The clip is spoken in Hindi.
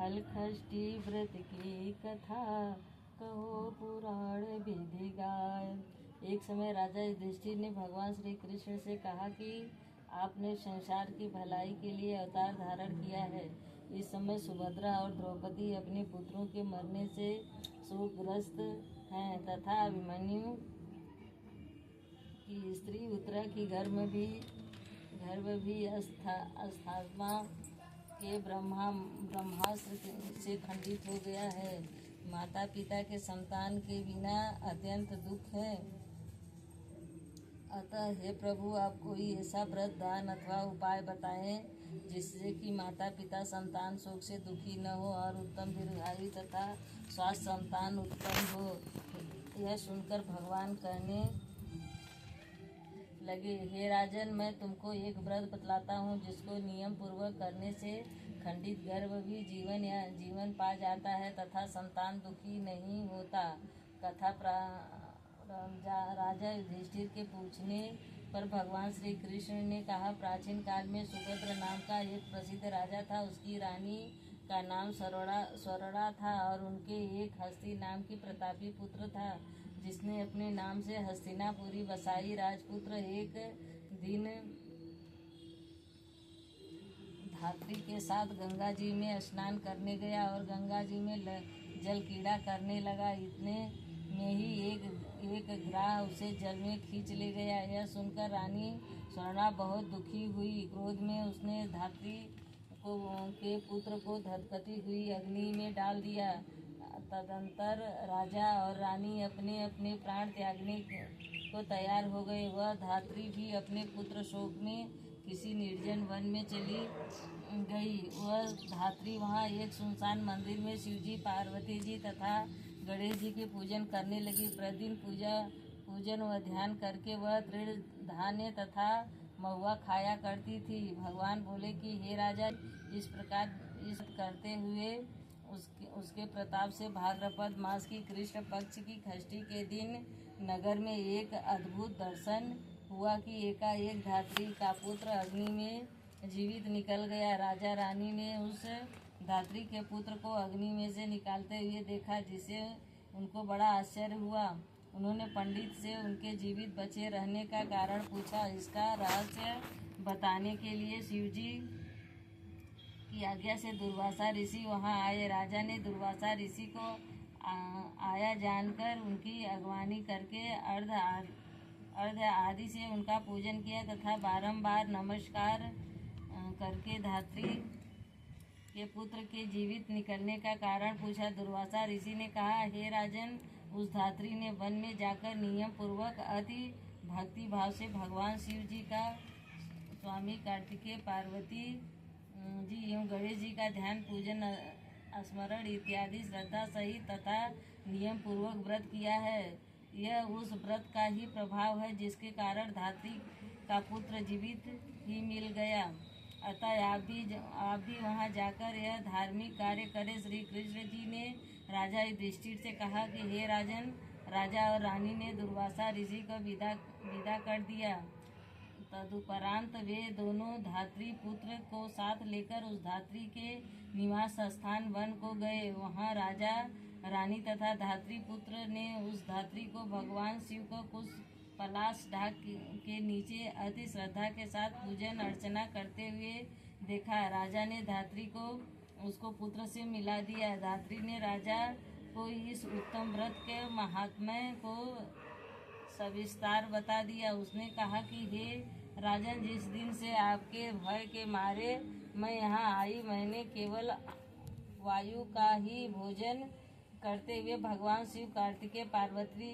खलखष्टी व्रत की कथा कहो पुराण विधि गाय। एक समय राजा युधिष्ठिर ने भगवान श्री कृष्ण से कहा कि आपने संसार की भलाई के लिए अवतार धारण किया है। इस समय सुभद्रा और द्रौपदी अपने पुत्रों के मरने से शोकग्रस्त हैं तथा अभिमन्यु की स्त्री उत्तरा की गर्भ भी अस्थात्मा के ब्रह्मास्त्र से खंडित हो गया है। माता पिता के संतान के बिना अत्यंत दुख है। अतः हे प्रभु, आप कोई ऐसा व्रत दान अथवा उपाय बताएं जिससे कि माता पिता संतान शोक से दुखी न हो और उत्तम दीर्घायु तथा स्वास्थ्य संतान उत्पन्न हो। यह सुनकर भगवान कहने लगे, हे राजन, मैं तुमको एक व्रत बतलाता हूँ जिसको नियम पूर्वक करने से खंडित गर्भ भी जीवन पा जाता है तथा संतान दुखी नहीं होता। कथा राजा युधिष्ठिर के पूछने पर भगवान श्री कृष्ण ने कहा, प्राचीन काल में सुभद्र नाम का एक प्रसिद्ध राजा था। उसकी रानी का नाम स्वर्ण था और उनके एक हस्ती नाम की प्रतापी पुत्र था जिसने अपने नाम से हस्तिनापुरी बसाई। राजपुत्र एक दिन धात्री के साथ गंगा जी में स्नान करने गया और गंगा जी में जल कीड़ा करने लगा। इतने में ही एक ग्राह उसे जल में खींच ले गया। यह सुनकर रानी स्वर्णा बहुत दुखी हुई। क्रोध में उसने धात्री के पुत्र को धधकती हुई अग्नि में डाल दिया। तदंतर राजा और रानी अपने अपने प्राण त्यागने को तैयार हो गए। वह धात्री भी अपने पुत्र शोक में किसी निर्जन वन में चली गई। वह धात्री वहाँ एक सुनसान मंदिर में शिवजी, पार्वती जी तथा गणेश जी के पूजन करने लगी। प्रतिदिन पूजन व ध्यान करके वह तृण धान्य तथा महुआ खाया करती थी। भगवान बोले कि हे राजा, इस प्रकार करते हुए उसके प्रताप से भाद्रपद मास की कृष्ण पक्ष की षष्ठी के दिन नगर में एक अद्भुत दर्शन हुआ कि एकाएक धात्री का पुत्र अग्नि में जीवित निकल गया। राजा रानी ने उस धात्री के पुत्र को अग्नि में से निकालते हुए देखा, जिससे उनको बड़ा आश्चर्य हुआ। उन्होंने पंडित से उनके जीवित बचे रहने का कारण पूछा। इसका रहस्य बताने के लिए शिवजी की आज्ञा से दुर्वासा ऋषि वहां आए। राजा ने दुर्वासा ऋषि को आया जानकर उनकी अगवानी करके अर्घ आदि से उनका पूजन किया तथा बारंबार नमस्कार करके धात्री के पुत्र के जीवित निकलने का कारण पूछा। दुर्वासा ऋषि ने कहा, हे राजन, उस धात्री ने वन में जाकर नियम पूर्वक अति भक्ति भाव से भगवान शिव जी का, स्वामी कार्तिकेय, पार्वती जी एवं गणेश जी का ध्यान, पूजन, स्मरण इत्यादि श्रद्धा सहित तथा नियम पूर्वक व्रत किया है। यह उस व्रत का ही प्रभाव है जिसके कारण धात्री का पुत्र जीवित ही मिल गया। अतः आप भी वहां जाकर यह धार्मिक कार्य करें। श्री कृष्ण जी ने राजा युधिष्ठिर से कहा कि हे राजन, राजा और रानी ने दुर्वासा ऋषि को विदा कर दिया। तदुपरांत वे दोनों धात्री पुत्र को साथ लेकर उस धात्री के निवास स्थान वन को गए। वहां राजा, रानी तथा धात्री पुत्र ने उस धात्री को भगवान शिव को कुछ पलाश ढाक के नीचे अति श्रद्धा के साथ पूजन अर्चना करते हुए देखा। राजा ने धात्री को उसको पुत्र से मिला दिया। धात्री ने राजा को इस उत्तम व्रत के महात्म्य को सविस्तार बता दिया। उसने कहा कि हे राजन, जिस दिन से आपके भय के मारे मैं यहाँ आई, मैंने केवल वायु का ही भोजन करते हुए भगवान शिव, कार्तिकेय, पार्वती